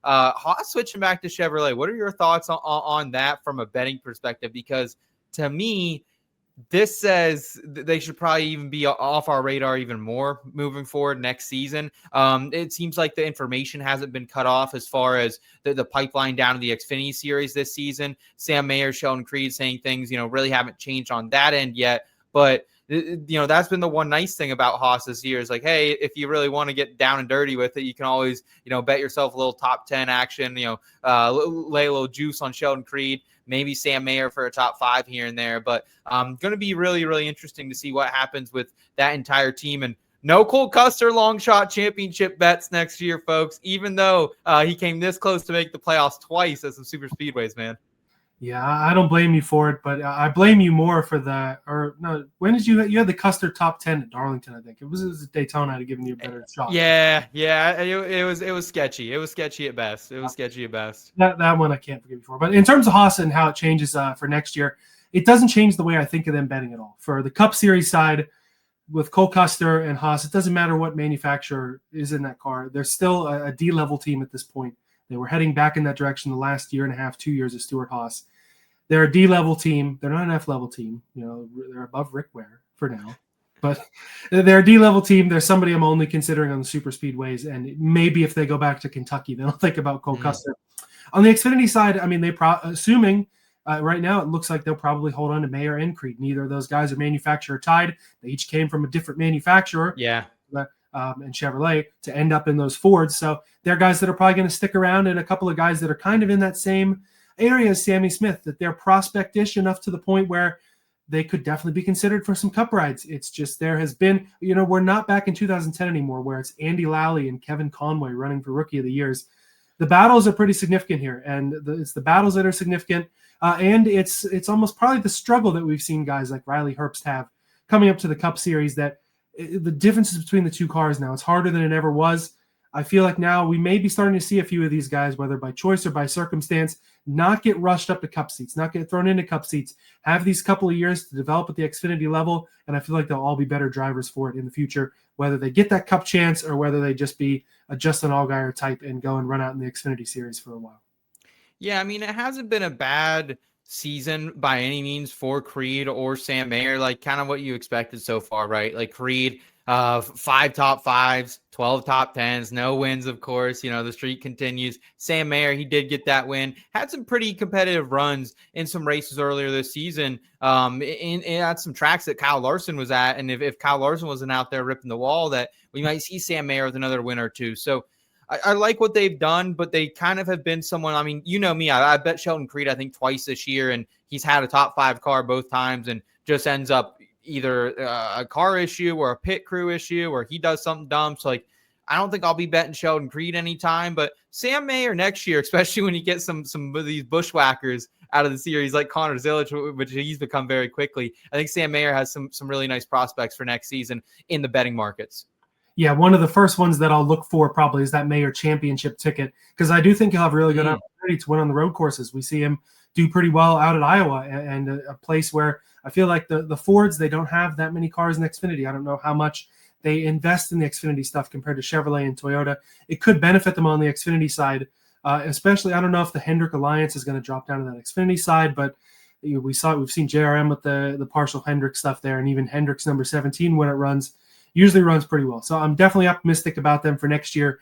Haas switching back to Chevrolet. What are your thoughts on that from a betting perspective? Because to me, this says they should probably even be off our radar even more moving forward next season. It seems like the information hasn't been cut off as far as the pipeline down to the Xfinity Series this season. Sam Mayer, Sheldon Creed saying things, really haven't changed on that end yet. But, that's been the one nice thing about Haas this year is like, hey, if you really want to get down and dirty with it, you can always, bet yourself a little top 10 action, lay a little juice on Sheldon Creed. Maybe Sam Mayer for a top 5 here and there. But going to be really, really interesting to see what happens with that entire team. And no Cole Custer long shot championship bets next year, folks, even though he came this close to make the playoffs twice at some super speedways, man. Yeah, I don't blame you for it, but I blame you more for when did you had the Custer top 10 at Darlington, I think. It was at Daytona I'd have given you a better shot. Yeah, it was sketchy. It was sketchy at best. That one I can't forgive you for. But in terms of Haas and how it changes for next year, it doesn't change the way I think of them betting at all. For the Cup Series side, with Cole Custer and Haas, it doesn't matter what manufacturer is in that car. They're still a D-level team at this point. They were heading back in that direction the last year and a half, 2 years of Stewart-Haas. They're a D-level team. They're not an F-level team. They're above Rick Ware for now. But they're a D-level team. They're somebody I'm only considering on the super speedways. And maybe if they go back to Kentucky, then I'll think about Cole Custer. On the Xfinity side, I mean, assuming right now it looks like they'll probably hold on to Mayer and Creed. Neither of those guys are manufacturer tied. They each came from a different manufacturer. Yeah. And Chevrolet to end up in those Fords. So they're guys that are probably going to stick around, and a couple of guys that are kind of in that same area as Sammy Smith, that they're prospect-ish enough to the point where they could definitely be considered for some Cup rides. It's just there has been, we're not back in 2010 anymore where it's Andy Lally and Kevin Conway running for Rookie of the Years. The battles are pretty significant here, and it's the battles that are significant, and it's almost probably the struggle that we've seen guys like Riley Herbst have coming up to the Cup Series, that the differences between the two cars now, it's harder than it ever was. I feel like now we may be starting to see a few of these guys, whether by choice or by circumstance, not get rushed up to Cup seats, not get thrown into Cup seats, have these couple of years to develop at the Xfinity level, and I feel like they'll all be better drivers for it in the future, whether they get that Cup chance or whether they just be a Justin Allgaier type and go and run out in the Xfinity Series for a while. Yeah, I mean, it hasn't been a bad season by any means for Creed or Sam Mayer, like kind of what you expected so far, right? Like Creed, 5 top 5s, 12 top 10s, no wins, of course. The streak continues. Sam Mayer, he did get that win. Had some pretty competitive runs in some races earlier this season. At some tracks that Kyle Larson was at, and if Kyle Larson wasn't out there ripping the wall, that we might see Sam Mayer with another win or two. So I like what they've done, but they kind of have been someone. I mean, me, I bet Sheldon Creed, I think, twice this year, and he's had a top 5 car both times and just ends up either a car issue or a pit crew issue, or he does something dumb. So, I don't think I'll be betting Sheldon Creed anytime, but Sam Mayer next year, especially when you get some of these bushwhackers out of the series like Connor Zilic, which he's become very quickly. I think Sam Mayer has some really nice prospects for next season in the betting markets. Yeah, one of the first ones that I'll look for probably is that Mayer championship ticket, because I do think he'll have really good opportunity to win on the road courses. We see him do pretty well out at Iowa, and a place where I feel like the Fords, they don't have that many cars in Xfinity. I don't know how much they invest in the Xfinity stuff compared to Chevrolet and Toyota. It could benefit them on the Xfinity side, especially. I don't know if the Hendrick Alliance is going to drop down to that Xfinity side, but we've seen JRM with the partial Hendrick stuff there, and even Hendrick's number 17 when it runs usually runs pretty well. So I'm definitely optimistic about them for next year.